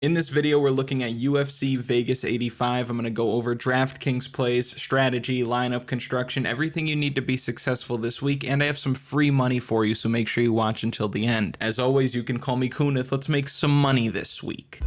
In this video, we're looking at UFC Vegas 85. I'm going to go over DraftKings plays, strategy, lineup construction, everything you need to be successful this week, and I have some free money for you, so make sure you watch until the end. As always, you can call me Kunath. Let's make some money this week.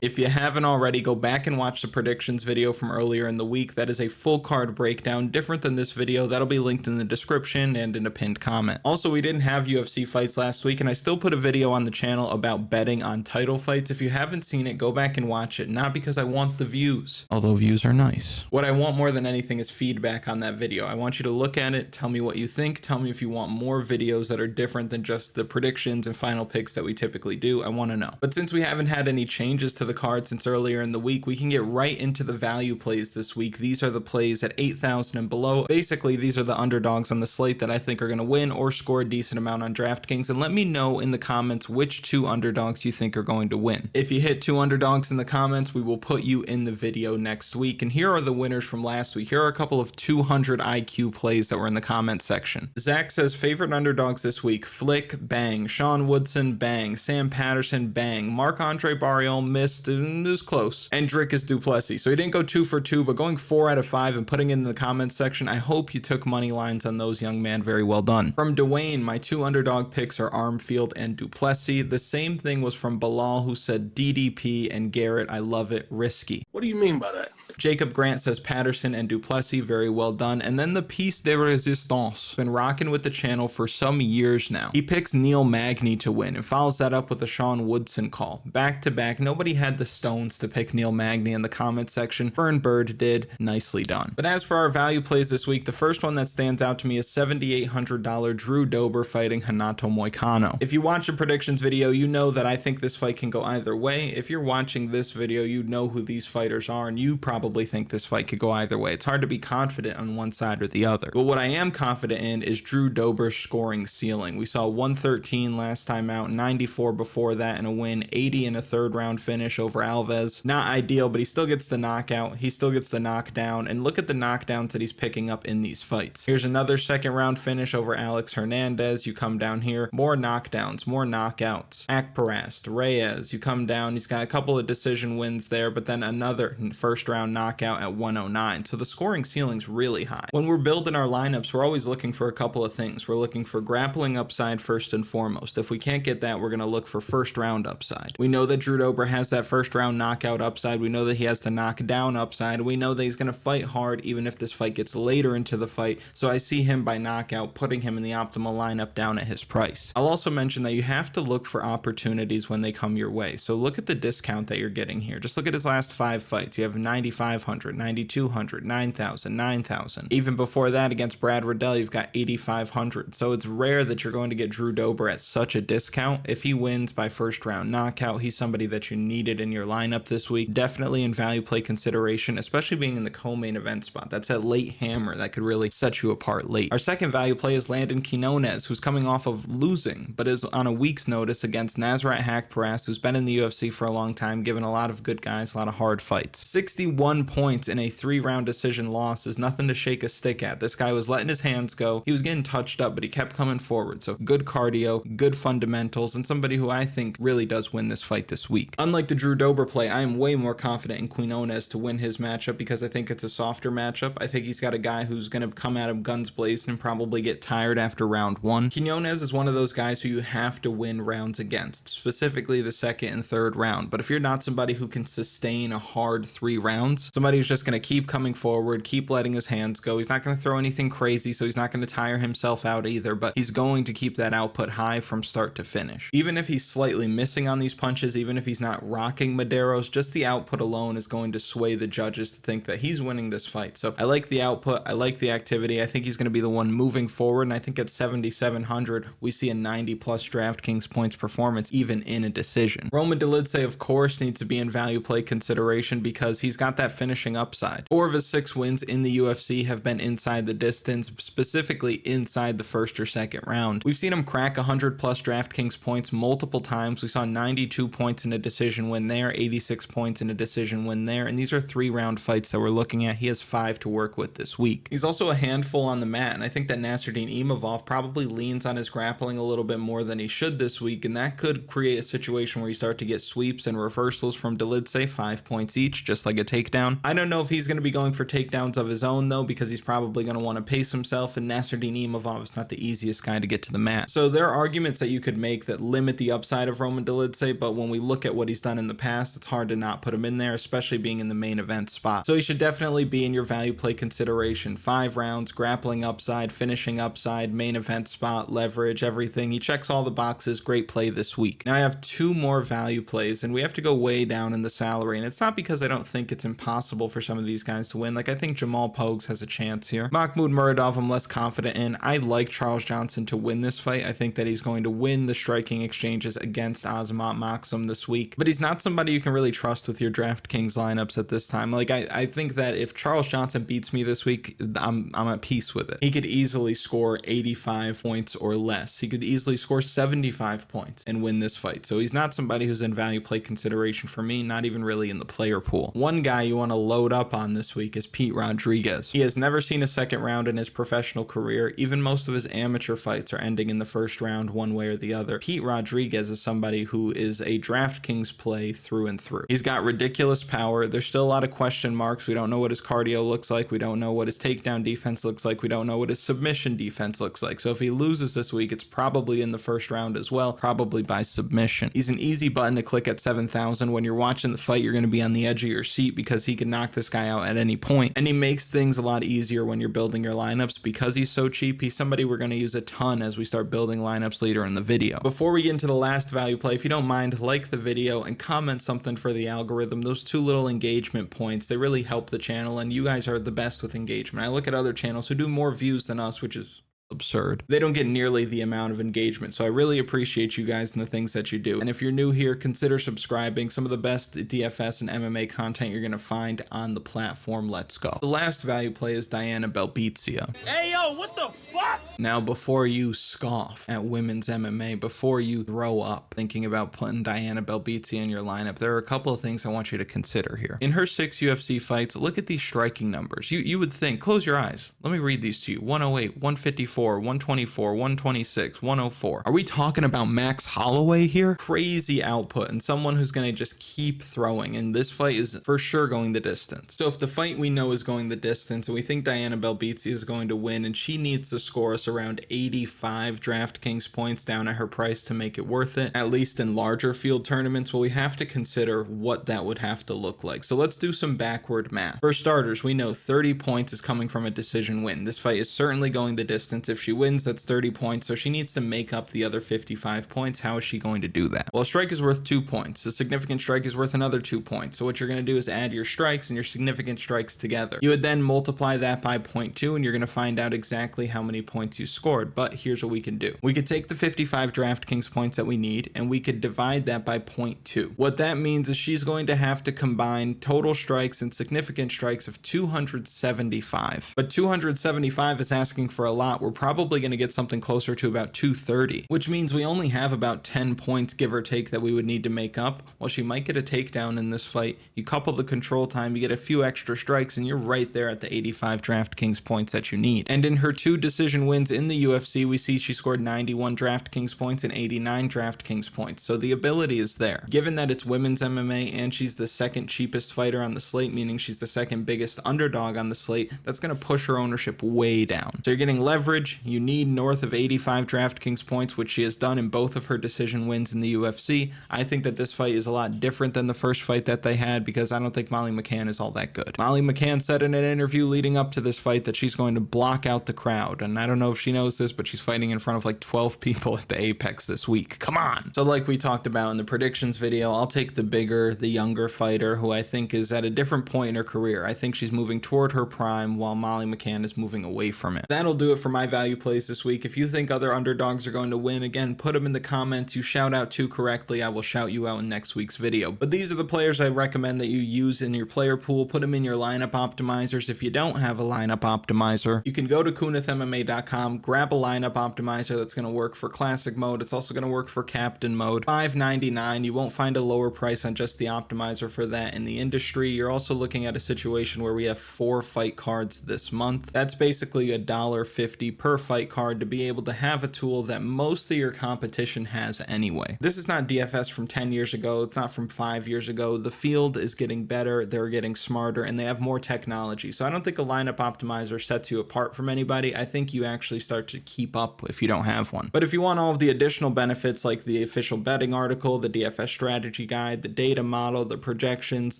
If you haven't already, go back and watch the predictions video from earlier in the week. That is a full card breakdown, different than this video. That'll be linked in the description and in a pinned comment. Also, we didn't have UFC fights last week, and I still put a video on the channel about betting on title fights. If you haven't seen it, go back and watch it. Not because I want the views, although views are nice. What I want more than anything is feedback on that video. I want you to look at it, tell me what you think, tell me if you want more videos that are different than just the predictions and final picks that we typically do. I want to know. But since we haven't had any changes to the card since earlier in the week, we can get right into the value plays this week. These are the plays at 8,000 and below. Basically, these are the underdogs on the slate that I think are going to win or score a decent amount on DraftKings, and let me know in the comments which two underdogs you think are going to win. If you hit two underdogs in the comments, we will put you in the video next week. And here are the winners from last week. Here are a couple of 200 IQ plays that were in the comments section. Zach says favorite underdogs this week: Flick, bang; Sean Woodson, bang; Sam Patterson, bang; Marc-Andre Barriault missed, it was close; and Drickus du Plessis. So he didn't go 2 for 2, but going 4 out of 5 and putting it in the comments section. I hope you took money lines on those, young man. Very well done. From Dwayne, my two underdog picks are Armfield and du Plessis. The same thing was from Bilal, who said DDP and Garrett. I love it. Risky. What do you mean by that? Jacob Grant says Patterson and du Plessis. Very well done. And then the piece de resistance. Been rocking with the channel for some years now. He picks Neil Magny to win and follows that up with a Sean Woodson call. Back to back. Nobody had the stones to pick Neil Magny in the comment section. Fern Bird did. Nicely done. But as for our value plays this week, the first one that stands out to me is $7,800 Drew Dober fighting Renato Moicano. If you watch the predictions video, you know that I think this fight can go either way. If you're watching this video, you know who these fighters are, and you probably think this fight could go either way. It's hard to be confident on one side or the other. But what I am confident in is Drew Dober's scoring ceiling. We saw 113 last time out, 94 before that in a win, 80 in a third round finish over Alves. Not ideal, but he still gets the knockout. He still gets the knockdown. And look at the knockdowns that he's picking up in these fights. Here's another second round finish over Alex Hernandez. You come down here, more knockdowns, more knockouts. Akparast, Reyes, you come down. He's got a couple of decision wins there, but then another first round knockout at 109. So the scoring ceiling's really high. When we're building our lineups, we're always looking for a couple of things. We're looking for grappling upside first and foremost. If we can't get that, we're going to look for first round upside. We know that Drew Dober has that first round knockout upside. We know that he has the knockdown upside. We know that he's going to fight hard even if this fight gets later into the fight. So I see him by knockout, putting him in the optimal lineup down at his price. I'll also mention that you have to look for opportunities when they come your way. So look at the discount that you're getting here. Just look at his last 5 fights. You have 9,500, 9,200, 9,000, 9,000. Even before that against Brad Riddell, you've got 8,500. So it's rare that you're going to get Drew Dober at such a discount. If he wins by first round knockout, he's somebody that you needed in your lineup this week. Definitely in value play consideration, especially being in the co-main event spot. That's that late hammer that could really set you apart late. Our second value play is Landon Quinones, who's coming off of losing, but is on a week's notice against Nasrat Haqparast, who's been in the UFC for a long time, given a lot of good guys, a lot of hard fights. 61 points in a 3-round decision loss is nothing to shake a stick at. This guy was letting his hands go. He was getting touched up, but he kept coming forward. So good cardio, good fundamentals, and somebody who I think really does win this fight this week. Unlike the Drew Dober play, I am way more confident in Quinones to win his matchup because I think it's a softer matchup. I think he's got a guy who's going to come at him guns blazing and probably get tired after round 1. Quinones is one of those guys who you have to win rounds against, specifically the second and third round. But if you're not somebody who can sustain a hard 3 rounds, somebody who's just going to keep coming forward, keep letting his hands go, he's not going to throw anything crazy, so he's not going to tire himself out either, but he's going to keep that output high from start to finish. Even if he's slightly missing on these punches, even if he's not rocking Maderos, just the output alone is going to sway the judges to think that he's winning this fight. So I like the output, I like the activity. I think he's going to be the one moving forward, and I think at 7,700 we see a 90 plus DraftKings points performance even in a decision. Roman Dolidze, of course, needs to be in value play consideration because he's got that finishing upside. 4 of his 6 wins in the UFC have been inside the distance, specifically inside the first or second round. We've seen him crack 100 plus DraftKings points multiple times. We saw 92 points in a decision win there, 86 points in a decision win there, and these are 3-round fights that we're looking at. He has 5 to work with this week. He's also a handful on the mat, and I think that Nassourdine Imavov probably leans on his grappling a little bit more than he should this week, and that could create a situation where you start to get sweeps and reversals from Dolidze, 5 points each, just like a takedown. I don't know if he's going to be going for takedowns of his own though, because he's probably going to want to pace himself, and Nassourdine Imavov is not the easiest guy to get to the mat. So there are arguments that you could make that limit the upside of Roman Dolidze, but when we look at what he's done in the past, it's hard to not put him in there, especially being in the main event spot. So he should definitely be in your value play consideration. 5 rounds, grappling upside, finishing upside, main event spot, leverage, everything. He checks all the boxes. Great play this week. Now I have 2 more value plays, and we have to go way down in the salary, and it's not because I don't think it's impossible for some of these guys to win. Like, I think Jamal Pogues has a chance here. Makhmud Muradov I'm less confident in. I like Charles Johnson to win this fight. I think that he's going to win the striking exchanges against Azat Maksum this week, but he's not somebody you can really trust with your DraftKings lineups at this time. Like, I think that if Charles Johnson beats me this week, I'm at peace with it. He could easily score 85 points or less. He could easily score 75 points and win this fight. So he's not somebody who's in value play consideration for me, not even really in the player pool. One guy you want to load up on this week is Pete Rodriguez. He has never seen a second round in his professional career. Even most of his amateur fights are ending in the first round one way or the other. Pete Rodriguez is somebody who is a DraftKings play through and through. He's got ridiculous power. There's still a lot of question marks. We don't know what his cardio looks like. We don't know what his takedown defense looks like. We don't know what his submission defense looks like. So if he loses this week, it's probably in the first round as well, probably by submission. He's an easy button to click at 7,000. When you're watching the fight, you're going to be on the edge of your seat because he can knock this guy out at any point. And he makes things a lot easier when you're building your lineups because he's so cheap. He's somebody we're going to use a ton as we start building lineups later in the video. Before we get into the last value play, if you don't mind, like the video and comment something for the algorithm. Those 2 little engagement points, they really help the channel, and you guys are the best with engagement. I look at other channels who do more views than us, which is absurd. They don't get nearly the amount of engagement, so I really appreciate you guys and the things that you do. And if you're new here, consider subscribing. Some of the best DFS and MMA content you're gonna find on the platform. Let's go. The last value play is Diana Belbiţă. Hey yo, what the fuck? Now, before you scoff at women's MMA, before you throw up thinking about putting Diana Belbiţă in your lineup, there are a couple of things I want you to consider here. In her 6 UFC fights, look at these striking numbers. You would think, close your eyes, let me read these to you. 108, 154, 124, 126, 104. Are we talking about Max Holloway here? Crazy output, and someone who's going to just keep throwing, and this fight is for sure going the distance. So if the fight we know is going the distance, and we think Diana Belbiţă is going to win, and she needs to score us around 85 DraftKings points down at her price to make it worth it, at least in larger field tournaments, well, we have to consider what that would have to look like. So let's do some backward math. For starters, we know 30 points is coming from a decision win. This fight is certainly going the distance. If she wins, that's 30 points, so she needs to make up the other 55 points. How is she going to do that? Well, a strike is worth 2 points. A significant strike is worth another 2 points. So what you're going to do is add your strikes and your significant strikes together. You would then multiply that by 0.2, and you're going to find out exactly how many points you scored. But here's what we can do. We could take the 55 DraftKings points that we need, and we could divide that by 0.2. What that means is she's going to have to combine total strikes and significant strikes of 275. But 275 is asking for a lot. We're probably going to get something closer to about 230, which means we only have about 10 points, give or take, that we would need to make up. Well, she might get a takedown in this fight. You couple the control time, you get a few extra strikes, and you're right there at the 85 DraftKings points that you need. And in her 2 decision wins in the UFC, we see she scored 91 DraftKings points and 89 DraftKings points. So the ability is there. Given that it's women's MMA and she's the 2nd cheapest fighter on the slate, meaning she's the 2nd biggest underdog on the slate, that's going to push her ownership way down. So you're getting leverage. You need north of 85 DraftKings points, which she has done in both of her decision wins in the UFC. I think that this fight is a lot different than the first fight that they had because I don't think Molly McCann is all that good. Molly McCann said in an interview leading up to this fight that she's going to block out the crowd, and I don't know if she knows this, but she's fighting in front of like 12 people at the Apex this week. Come on. So like we talked about in the predictions video, I'll take the bigger, the younger fighter who I think is at a different point in her career. I think she's moving toward her prime while Molly McCann is moving away from it. That'll do it for my value plays this week. If you think other underdogs are going to win, again, put them in the comments. You shout out two correctly, I will shout you out in next week's video. But these are the players I recommend that you use in your player pool. Put them in your lineup optimizers. If you don't have a lineup optimizer, you can go to KUNATH'MMA.com, grab a lineup optimizer that's going to work for classic mode. It's also going to work for captain mode. $5.99. You won't find a lower price on just the optimizer for that in the industry. You're also looking at a situation where we have 4 fight cards this month. That's basically $1.50 per fight card to be able to have a tool that most of your competition has anyway. This is not DFS from 10 years ago. It's not from 5 years ago. The field is getting better. They're getting smarter and they have more technology. So I don't think a lineup optimizer sets you apart from anybody. I think you actually start to keep up if you don't have one. But if you want all of the additional benefits like the official betting article, the DFS strategy guide, the data model, the projections,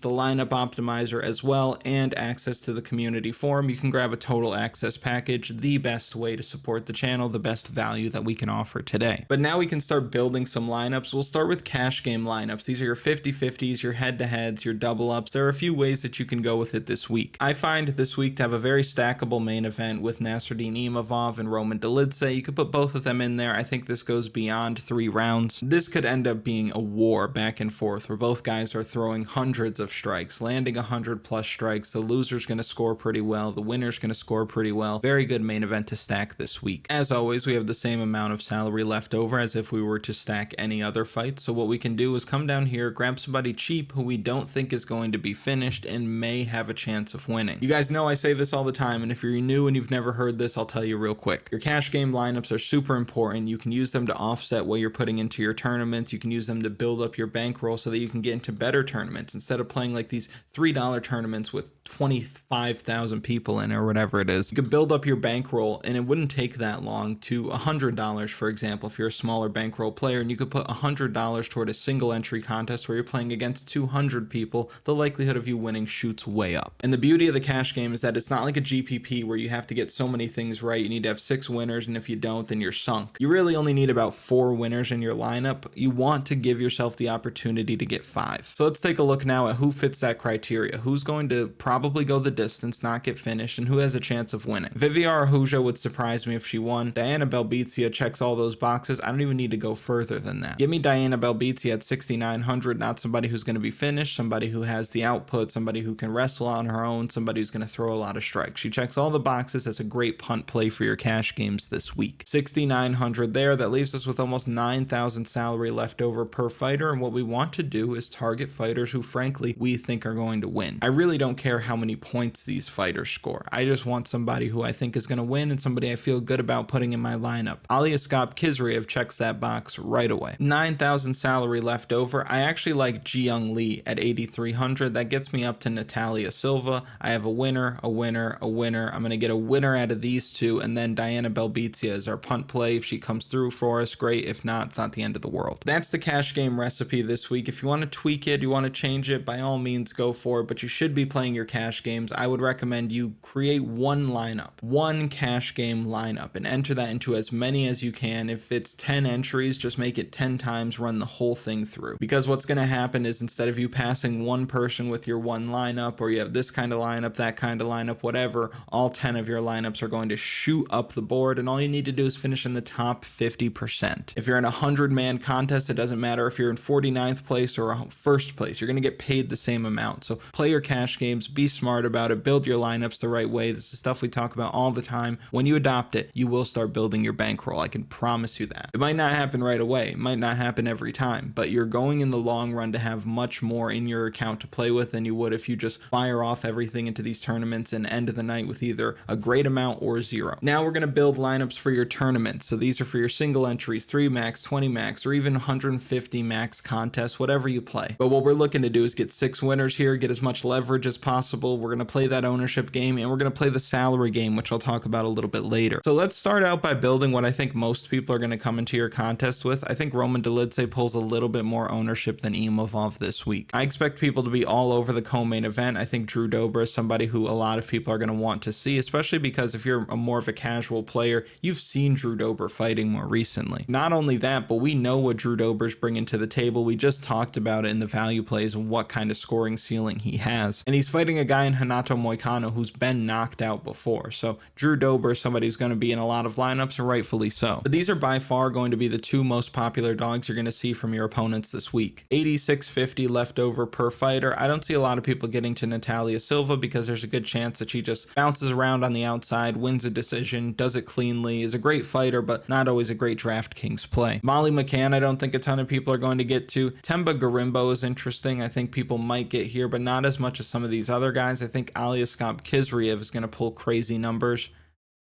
the lineup optimizer as well, and access to the community forum, you can grab a total access package, the best way to support the channel, the best value that we can offer today. But now we can start building some lineups. We'll start with cash game lineups. These are your 50-50s, your head-to-heads, your double-ups. There are a few ways that you can go with it this week. I find this week to have a very stackable main event with Nassourdine Imavov and Roman Dolidze. You could put both of them in there. I think this goes beyond 3 rounds. This could end up being a war back and forth where both guys are throwing hundreds of strikes, landing 100+ strikes. The loser's going to score pretty well. The winner's going to score pretty well. Very good main event to stack this week. As always, we have the same amount of salary left over as if we were to stack any other fight. So what we can do is come down here, grab somebody cheap who we don't think is going to be finished and may have a chance of winning. You guys know I say this all the time, and if you're new and you've never heard this, I'll tell you real quick. Your cash game lineups are super important. You can use them to offset what you're putting into your tournaments. You can use them to build up your bankroll so that you can get into better tournaments instead of playing like these $3 tournaments with 25,000 people in or whatever it is. You could build up your bankroll and it wouldn't take that long to $100, for example, if you're a smaller bankroll player, and you could put $100 toward a single entry contest where you're playing against 200 people. The likelihood of you winning shoots way up. And the beauty of the cash game is that it's not like a GPP where you have to get so many things right. You need to have 6 winners, and if you don't, then you're sunk. You really only need about 4 winners in your lineup. You want to give yourself the opportunity to get 5. So let's take a look now at who fits that criteria. Who's going to probably go the distance, not get finished, and who has a chance of winning. Viviane Araujo would surprise me if she won. Diana Belbiţă checks all those boxes. I don't even need to go further than that. Give me Diana Belbiţă at 6,900, not somebody who's going to be finished, somebody who has the output, somebody who can wrestle on her own, somebody who's going to throw a lot of strikes. She checks all the boxes. That's a great punt play for your cash games this week. 6,900 there. That leaves us with almost 9,000 salary left over per fighter, and what we want to do is target fighters who frankly we think are going to win. I really don't care how many points these fighters score. I just want somebody who I think is going to win and somebody I feel good about putting in my lineup. Aliaskhab Khizriev checks that box right away. 9,000 salary left over. I actually like Jiyoung Lee at 8,300. That gets me up to Natália Silva. I have a winner, a winner, a winner. I'm going to get a winner out of these two, and then Diana Belbiţă is our punt play. If she comes through for us, great. If not, it's not the end of the world. That's the cash game recipe this week. If you want to tweak it, you want to change it, by all means go for it, but you should be playing your cash games. I would recommend you create one lineup, one cash game lineup, and enter that into as many as you can. If it's 10 entries, just make it 10 times, run the whole thing through. Because what's going to happen is instead of you passing one person with your one lineup, or you have this kind of lineup, that kind of lineup, whatever, all 10 of your lineups are going to shoot up the board, and all you need to do is finish in the top 50%. If you're in a 100-man contest, it doesn't matter if you're in 49th place or first place, you're going to get paid the same amount. So play your cash games, be smart about it, build your lineups the right way. This is stuff we talk about all the time. When you adopt it, you will start building your bankroll. I can promise you that. It might not happen right away. It might not happen every time, but you're going in the long run to have much more in your account to play with than you would if you just fire off everything into these tournaments and end the night with either a great amount or 0. Now we're going to build lineups for your tournaments. So these are for your single entries, 3 max, 20 max, or even 150 max contests, whatever you play. But what we're looking to do is get 6 winners here, get as much leverage as possible. We're going to play that ownership game, and we're going to play the salary game, which I'll talk about a little bit later. So let's start out by building what I think most people are going to come into your contest with. I think Roman Dolidze pulls a little bit more ownership than Imavov this week. I expect people to be all over the co-main event. I think Dober is somebody who a lot of people are going to want to see, especially because if you're more of a casual player, you've seen Dober fighting more recently. Not only that, but we know what Dober's bringing to the table. We just talked about it in the value plays and what kind of scoring ceiling he has. And he's fighting a guy in Renato Moicano who's been knocked out before. So Dober is somebody Everybody's going to be in a lot of lineups, and rightfully so. But these are by far going to be the two most popular dogs you're going to see from your opponents this week. 86.50 left over per fighter. I don't see a lot of people getting to Natália Silva because there's a good chance that she just bounces around on the outside, wins a decision, does it cleanly, is a great fighter, but not always a great DraftKings play. McCann, I don't think a ton of people are going to get to. Themba Gorimbo is interesting. I think people might get here, but not as much as some of these other guys. I think Aliaskhab Khizriev is going to pull crazy numbers.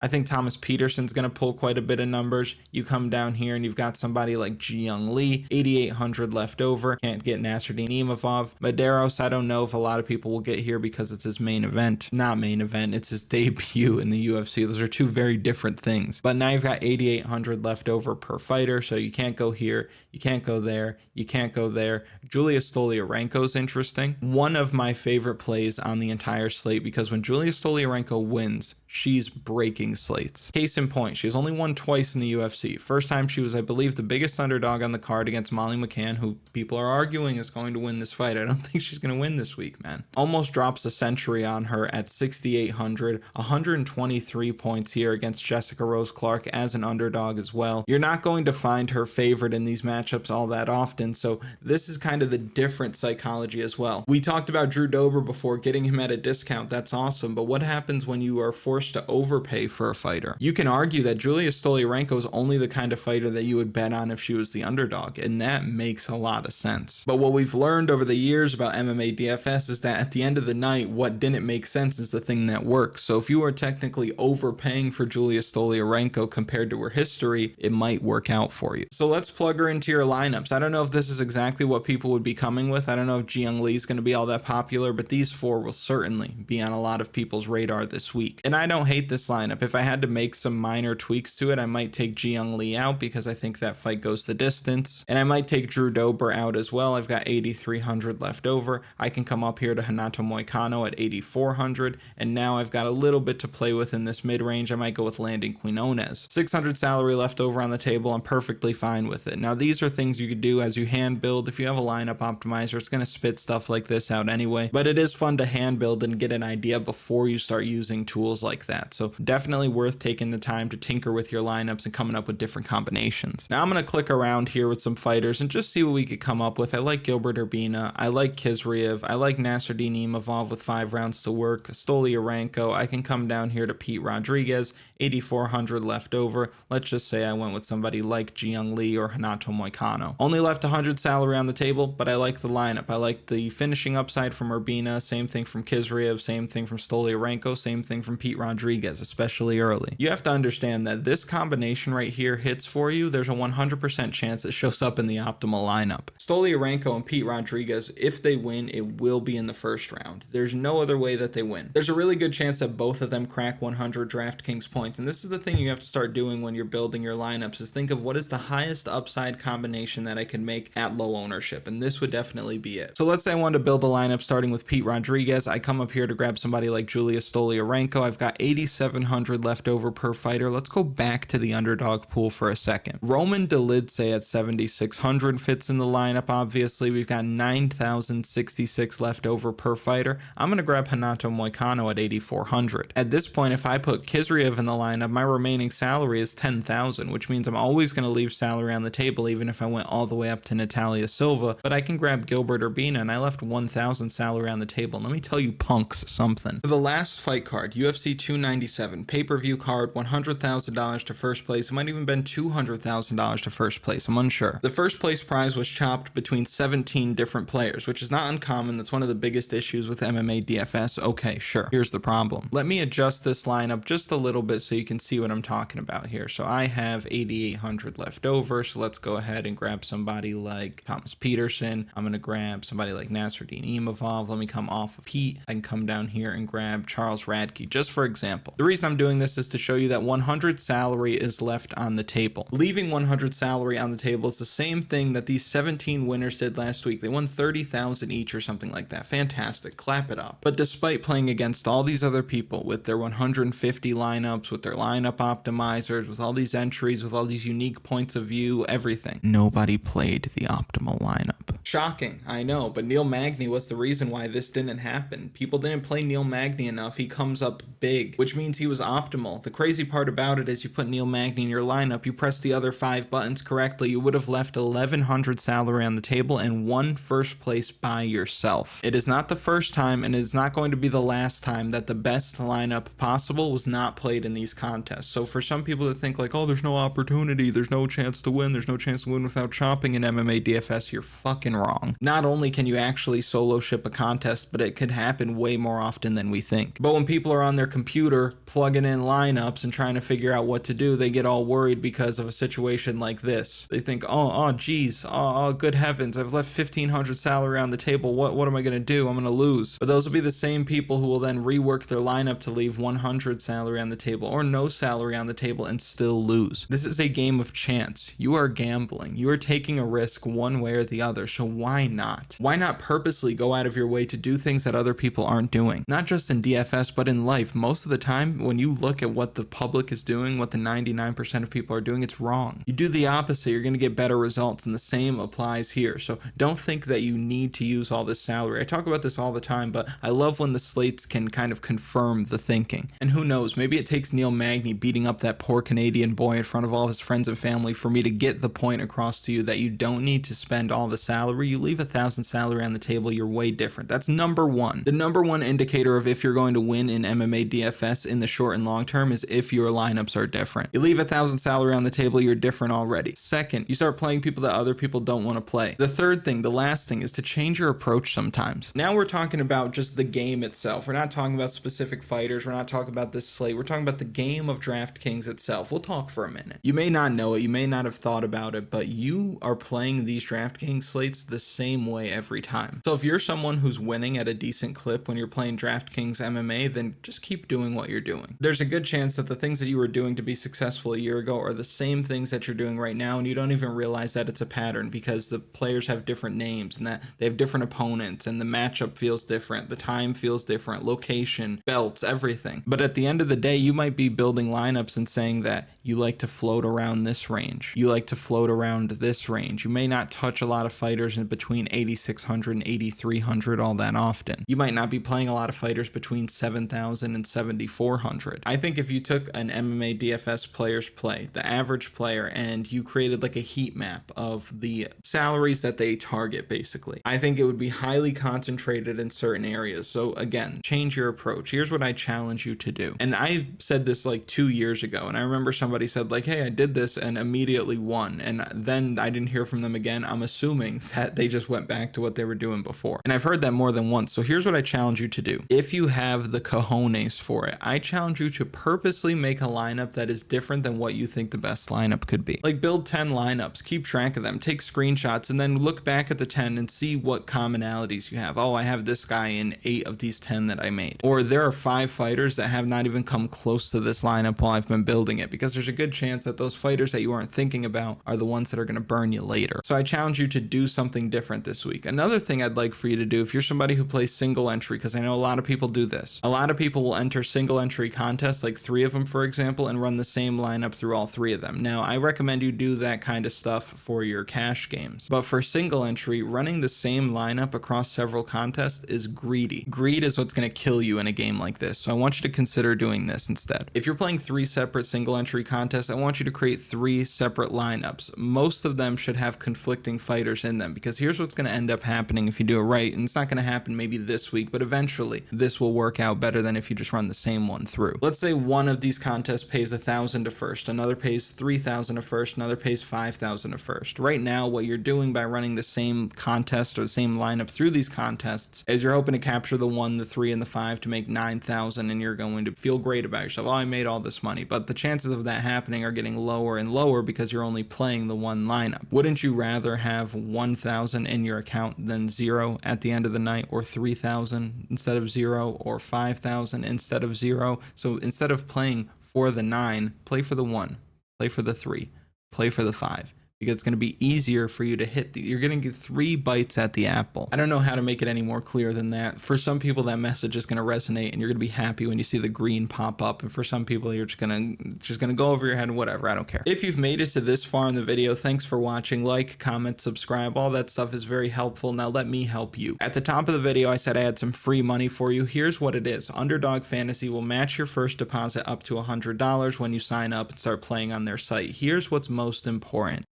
I think Thomas Peterson's going to pull quite a bit of numbers. You come down here and you've got somebody like Jiyoung Lee, 8,800 left over. Can't get Nassourdine Imavov. Medeiros, I don't know if a lot of people will get here because it's his main event. Not main event, it's his debut in the UFC. Those are two very different things. But now you've got 8,800 left over per fighter, so you can't go here, you can't go there, you can't go there. Julia Stoliarenko is interesting. One of my favorite plays on the entire slate, because when Julia Stoliarenko wins, she's breaking slates. Case in point, she's only won twice in the UFC. First time she was, I believe, the biggest underdog on the card against Molly McCann, who people are arguing is going to win this fight. I don't think she's going to win this week, man. Almost drops a century on her at 6,800, 123 points here against Jessica Rose Clark as an underdog as well. You're not going to find her favorite in these matchups all that often, so this is kind of the different psychology as well. We talked about Drew Dober before, getting him at a discount. That's awesome, but what happens when you are forced to overpay for a fighter? You can argue that Julia Stoliarenko is only the kind of fighter that you would bet on if she was the underdog, and that makes a lot of sense. But what we've learned over the years about MMA DFS is that at the end of the night, what didn't make sense is the thing that works. So if you are technically overpaying for Julia Stoliarenko compared to her history, it might work out for you. So let's plug her into your lineups. I don't know if this is exactly what people would be coming with. I don't know if Jiyoung Lee is going to be all that popular, but these four will certainly be on a lot of people's radar this week. And I don't hate this lineup. If I had to make some minor tweaks to it, I might take Jiyoung Lee out because I think that fight goes the distance. And I might take Drew Dober out as well. I've got 8,300 left over. I can come up here to Renato Moicano at 8,400. And now I've got a little bit to play with in this mid-range. I might go with landing KUNATH'S. 600 salary left over on the table. I'm perfectly fine with it. Now, these are things you could do as you hand build. If you have a lineup optimizer, it's going to spit stuff like this out anyway. But it is fun to hand build and get an idea before you start using tools like that. So definitely worth taking the time to tinker with your lineups and coming up with different combinations. Now I'm going to click around here with some fighters and just see what we could come up with. I like Gilbert Urbina. I like Khizriev. I like Nassourdine Imavov with 5 rounds to work. Stoliarenko. I can come down here to Pete Rodriguez. 8,400 left over. Let's just say I went with somebody like Jiyoung Lee or Renato Moicano. Only left 100 salary on the table, but I like the lineup. I like the finishing upside from Urbina. Same thing from Khizriev. Same thing from Stoliarenko. Same thing from Pete Rodriguez, especially early. You have to understand that this combination right here hits for you. There's a 100% chance it shows up in the optimal lineup. Stoliarenko and Pete Rodriguez, if they win, it will be in the first round. There's no other way that they win. There's a really good chance that both of them crack 100 DraftKings points. And this is the thing you have to start doing when you're building your lineups, is think of what is the highest upside combination that I can make at low ownership. And this would definitely be it. So let's say I wanted to build a lineup starting with Pete Rodriguez. I come up here to grab somebody like Julia Stoliarenko. I've got 8,700 left over per fighter. Let's go back to the underdog pool for a second. Roman Dolidze at 7,600 fits in the lineup. Obviously, we've got 9,066 left over per fighter. I'm going to grab Renato Moicano at 8,400. At this point, if I put Khizriev in the lineup, my remaining salary is 10,000, which means I'm always going to leave salary on the table, even if I went all the way up to Natália Silva. But I can grab Gilbert Urbina, and I left 1,000 salary on the table. And let me tell you punks something. For the last fight card, UFC 297, pay-per-view card, $100,000 to first place. It might even been $200,000 to first place. I'm unsure. The first place prize was chopped between 17 different players, which is not uncommon. That's one of the biggest issues with MMA DFS. Okay, sure. Here's the problem. Let me adjust this lineup just a little bit so you can see what I'm talking about here. So I have 8,800 left over. So let's go ahead and grab somebody like Thomas Peterson. I'm going to grab somebody like Nassourdine Imavov. Let me come off of Pete. I can come down here and grab Charles Radtke, just for example. The reason I'm doing this is to show you that 100 salary is left on the table. Leaving 100 salary on the table is the same thing that these 17 winners did last week. They won 30,000 each or something like that. Fantastic. Clap it up. But despite playing against all these other people with their 150 lineups, with their lineup optimizers, with all these entries, with all these unique points of view, everything, nobody played the optimal lineup. Shocking, I know, but Neil Magny was the reason why this didn't happen. People didn't play Neil Magny enough. He comes up big big, which means he was optimal. The crazy part about it is you put Neil Magny in your lineup, you press the other 5 buttons correctly, you would have left 1,100 salary on the table and won first place by yourself. It is not the first time, and it is not going to be the last time that the best lineup possible was not played in these contests. So for some people that think like, oh, there's no opportunity, there's no chance to win, there's no chance to win without chopping in MMA DFS, you're fucking wrong. Not only can you actually solo ship a contest, but it could happen way more often than we think. But when people are on their computer plugging in lineups and trying to figure out what to do, they get all worried because of a situation like this. They think, oh geez, oh good heavens, I've left 1,500 salary on the table, what am I gonna do? I'm gonna lose. But those will be the same people who will then rework their lineup to leave 100 salary on the table or no salary on the table and still lose. This is a game of chance. You are gambling. You are taking a risk one way or the other, so why not? Why not purposely go out of your way to do things that other people aren't doing? Not just in DFS, but in life. Most of the time, when you look at what the public is doing, what the 99% of people are doing, it's wrong. You do the opposite, you're going to get better results, and the same applies here. So don't think that you need to use all this salary. I talk about this all the time, but I love when the slates can kind of confirm the thinking. And who knows, maybe it takes Neil Magny beating up that poor Canadian boy in front of all his friends and family for me to get the point across to you that you don't need to spend all the salary. You leave 1,000 salary on the table, you're way different. That's number one. The number one indicator of if you're going to win in MMA DFS in the short and long term is if your lineups are different. You leave 1,000 salary on the table, you're different already. Second, you start playing people that other people don't want to play. The third thing, the last thing, is to change your approach sometimes. Now we're talking about just the game itself. We're not talking about specific fighters. We're not talking about this slate. We're talking about the game of DraftKings itself. We'll talk for a minute. You may not know it. You may not have thought about it, but you are playing these DraftKings slates the same way every time. So if you're someone who's winning at a decent clip when you're playing DraftKings MMA, then just keep doing what you're doing. There's a good chance that the things that you were doing to be successful a year ago are the same things that you're doing right now, and you don't even realize that it's a pattern because the players have different names and that they have different opponents and the matchup feels different, the time feels different, location, belts, everything. But at the end of the day, you might be building lineups and saying that you like to float around this range. You like to float around this range. You may not touch a lot of fighters in between 8,600 and 8,300 all that often. You might not be playing a lot of fighters between 7,000 and 7,400. I think if you took an MMA DFS player's play, the average player, and you created like a heat map of the salaries that they target, basically, I think it would be highly concentrated in certain areas. So again, change your approach. Here's what I challenge you to do. And I said this like 2 years ago, and I remember somebody said like, hey, I did this and immediately won, and then I didn't hear from them again. I'm assuming that they just went back to what they were doing before. And I've heard that more than once. So here's what I challenge you to do. If you have the cojones for it, I challenge you to purposely make a lineup that is different than what you think the best lineup could be. Like build 10 lineups, keep track of them, take screenshots, and then look back at the 10 and see what commonalities you have. Oh, I have this guy in 8 of these 10 that I made. Or there are 5 fighters that have not even come close to this lineup while I've been building it, because there's a good chance that those fighters that you aren't thinking about are the ones that are going to burn you later. So I challenge you to do something different this week. Another thing I'd like for you to do, if you're somebody who plays single entry, because I know a lot of people do this, a lot of people will enter single entry contests, like 3 of them, for example, and run the same lineup through all 3 of them. Now, I recommend you do that kind of stuff for your cash games. But for single entry, running the same lineup across several contests is greedy. Greed is what's going to kill you in a game like this. So I want you to consider doing this instead. If you're playing 3 separate single entry contests, I want you to create 3 separate lineups. Most of them should have conflicting fighters in them, because here's what's going to end up happening if you do it right. And it's not going to happen maybe this week, but eventually this will work out better than if you just run the same one through. Let's say one of these contests pays 1,000 to first, another pays 3,000 to first, another pays 5,000 to first. Right now, what you're doing by running the same contest or the same lineup through these contests is you're hoping to capture the 1, the 3, and the 5 to make 9,000, and you're going to feel great about yourself. Oh, I made all this money. But the chances of that happening are getting lower and lower because you're only playing the one lineup. Wouldn't you rather have 1,000 in your account than 0 at the end of the night, or 3,000 instead of 0, or 5,000 instead of 0? So instead of playing for the 9, play for the 1, play for the 3, play for the 5. because it's going to be easier for you to hit. You're going to get 3 bites at the apple. I don't know how to make it any more clear than that. For some people, that message is going to resonate and you're going to be happy when you see the green pop up. And for some people, you're just going to go over your head and whatever. I don't care. If you've made it to this far in the video, thanks for watching. Like, comment, subscribe. All that stuff is very helpful. Now let me help you. At the top of the video, I said I had some free money for you. Here's what it is. Underdog Fantasy will match your first deposit up to $100 when you sign up and start playing on their site. Here's what's most important.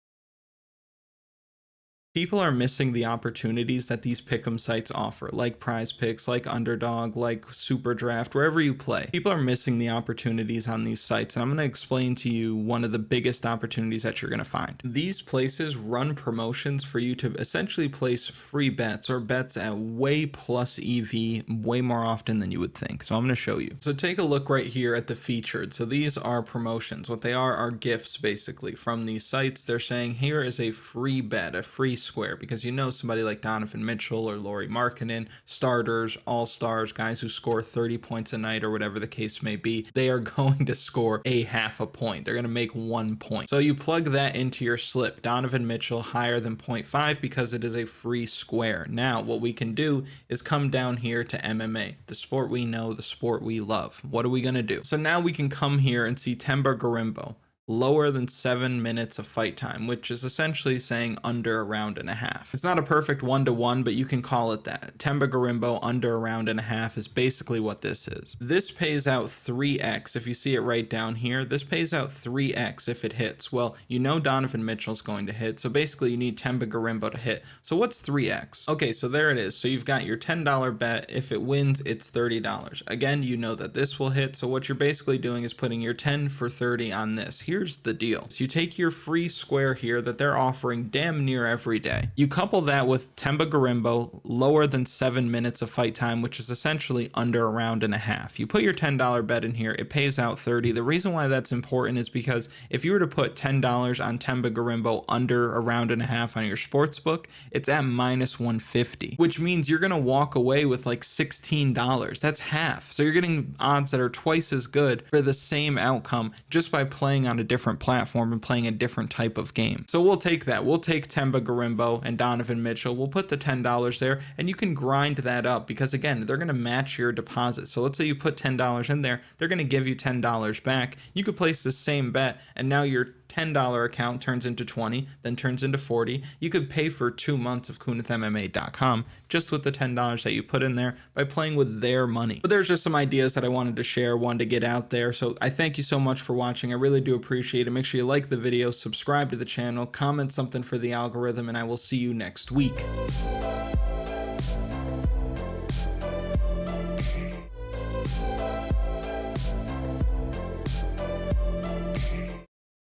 People are missing the opportunities that these pick'em sites offer, like Prize Picks, like Underdog, like Super Draft, wherever you play. People are missing the opportunities on these sites, and I'm going to explain to you one of the biggest opportunities that you're going to find. These places run promotions for you to essentially place free bets or bets at way plus EV way more often than you would think. So I'm going to show you. So take a look right here at the featured. So these are promotions. What they are gifts basically from these sites. They're saying here is a free bet, a free square, because you know somebody like Donovan Mitchell or Lauri Markkanen, starters, all-stars, guys who score 30 points a night or whatever the case may be, they are going to score a half a point. They're going to make 1 point. So you plug that into your slip. Donovan Mitchell higher than 0.5 because it is a free square. Now what we can do is come down here to MMA, the sport we know, the sport we love. What are we going to do? So now we can come here and see Themba Gorimbo, lower than 7 minutes of fight time, which is essentially saying under a round and a half. It's not a perfect 1-to-1, but you can call it that. Themba Gorimbo under a round and a half is basically what this is. This pays out 3x. If you see it right down here, this pays out 3x if it hits. Well, you know Donovan Mitchell's going to hit, so basically you need Themba Gorimbo to hit. So what's 3x? Okay, so there it is. So you've got your $10 bet. If it wins, it's $30. Again, you know that this will hit, so what you're basically doing is putting your 10 for 30 on this. Here's the deal. So you take your free square here that they're offering damn near every day. You couple that with Themba Gorimbo, lower than 7 minutes of fight time, which is essentially under a round and a half. You put your $10 bet in here, it pays out 30. The reason why that's important is because if you were to put $10 on Themba Gorimbo under a round and a half on your sports book, it's at minus 150, which means you're going to walk away with like $16. That's half. So you're getting odds that are twice as good for the same outcome just by playing on a different platform and playing a different type of game. So we'll take that. We'll take Themba Gorimbo and Donovan Mitchell. We'll put the $10 there and you can grind that up because again, they're going to match your deposit. So let's say you put $10 in there, they're going to give you $10 back. You could place the same bet and now your $10 account turns into 20, then turns into 40. You could pay for 2 months of KUNATH'sMMA.com just with the $10 that you put in there by playing with their money. But there's just some ideas that I wanted to share, wanted to get out there. So I thank you so much for watching. I really do appreciate it. Make sure you like the video, subscribe to the channel, comment something for the algorithm, and I will see you next week.